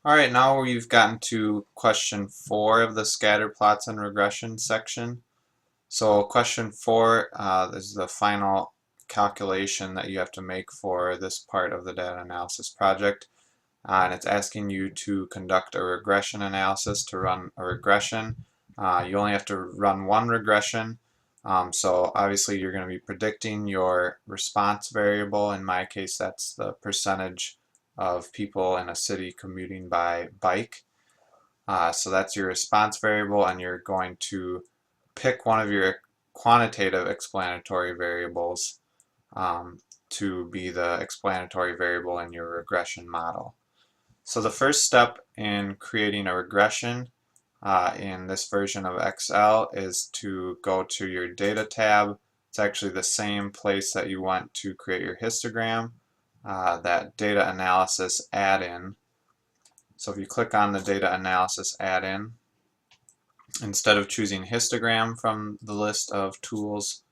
Alright, now we've gotten to question 4 of the scatter plots and regression section. So question 4 is the final calculation that you have to make for this part of the data analysis project. And it's asking you to conduct a regression analysis to run a regression. You only have to run one regression. So obviously you're going to be predicting your response variable. In my case, that's the percentage of people in a city commuting by bike. So that's your response variable, and you're going to pick one of your quantitative explanatory variables to be the explanatory variable in your regression model. So the first step in creating a regression in this version of Excel is to go to your Data tab. It's actually the same place that you went to create your histogram, that Data Analysis add-in. So if you click on the Data Analysis add-in, instead of choosing histogram from the list of tools,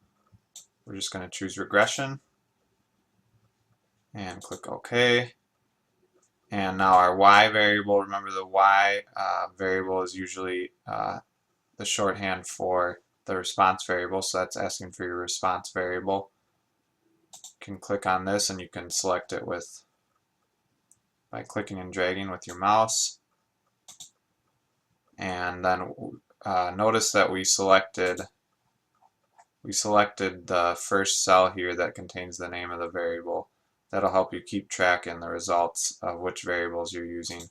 we're just going to choose regression and click OK. And now our y variable, remember the y variable is usually the shorthand for the response variable, so that's asking for your response variable. You can click on this and you can select it by clicking and dragging with your mouse. And then notice that we selected the first cell here that contains the name of the variable. That'll help you keep track in the results of which variables you're using.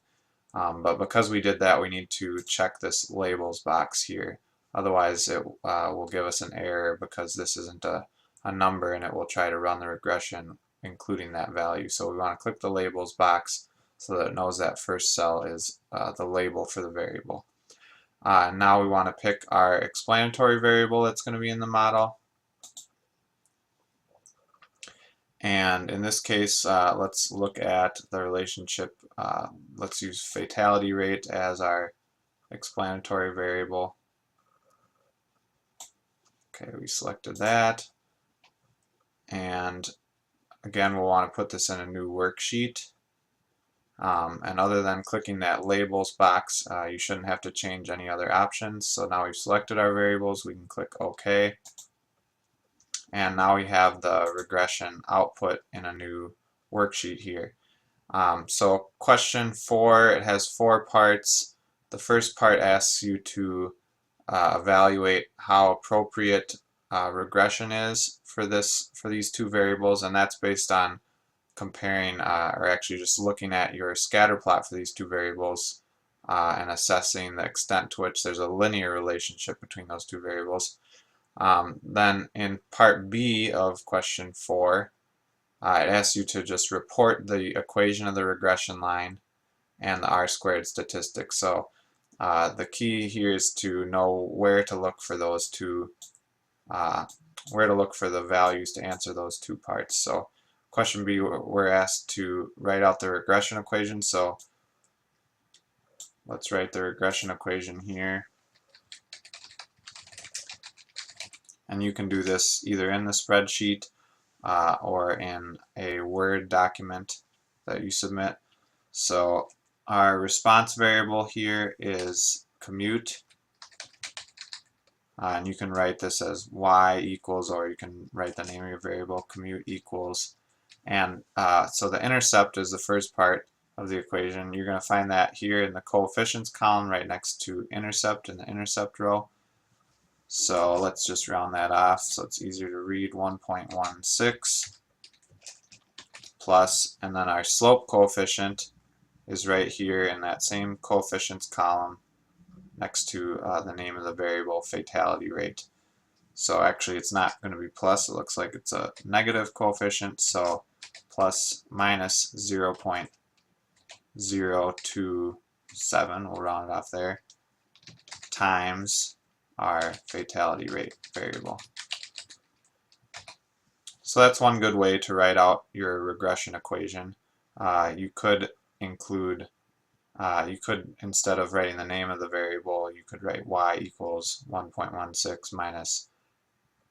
But because we did that, we need to check this labels box here. Otherwise, it will give us an error because this isn't a number, and it will try to run the regression including that value. So we want to click the labels box so that it knows that first cell is the label for the variable. Now we want to pick our explanatory variable that's going to be in the model. And in this case, let's look at the relationship. Let's use fatality rate as our explanatory variable. Okay, we selected that. And again, we'll want to put this in a new worksheet. And other than clicking that labels box, you shouldn't have to change any other options. So now we've selected our variables, we can click OK. And now we have the regression output in a new worksheet here. So question 4, it has 4 parts. The first part asks you to evaluate how appropriate regression is for these two variables, and that's based on comparing or actually just looking at your scatter plot for these two variables and assessing the extent to which there's a linear relationship between those two variables. Then in part B of question 4, it asks you to just report the equation of the regression line and the R-squared statistic. So the key here is to know where to look for those two, where to look for the values to answer those two parts. So question B, we're asked to write out the regression equation. So let's write the regression equation here. And you can do this either in the spreadsheet or in a Word document that you submit. So our response variable here is commute. And you can write this as y equals, or you can write the name of your variable, commute equals. And so the intercept is the first part of the equation. You're going to find that here in the coefficients column right next to intercept in the intercept row. So let's just round that off so it's easier to read, 1.16 plus, and then our slope coefficient is right here in that same coefficients column next to the name of the variable, fatality rate. So actually it's not going to be plus, it looks like it's a negative coefficient, so plus minus 0.027, we'll round it off there, times our fatality rate variable. So that's one good way to write out your regression equation. You could include, instead of writing the name of the variable, you could write y equals 1.16 minus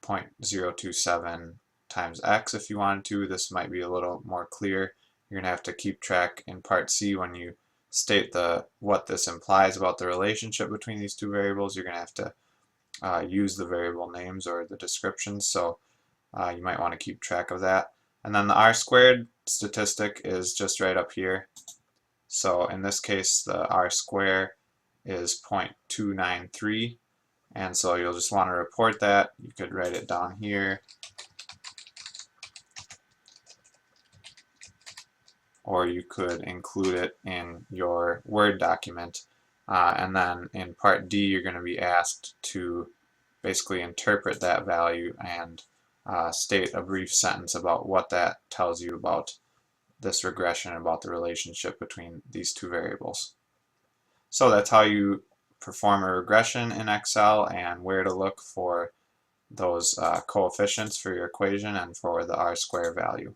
0.027 times x if you wanted to. This might be a little more clear. You're going to have to keep track in part C when you state what this implies about the relationship between these two variables, you're going to have to use the variable names or the descriptions, so you might want to keep track of that. And then the r-squared statistic is just right up here. So in this case, the r-square is 0.293, and so you'll just want to report that. You could write it down here, or you could include it in your Word document. And then in part D, you're going to be asked to basically interpret that value and state a brief sentence about what that tells you about this regression, about the relationship between these two variables. So that's how you perform a regression in Excel and where to look for those coefficients for your equation and for the r-square value.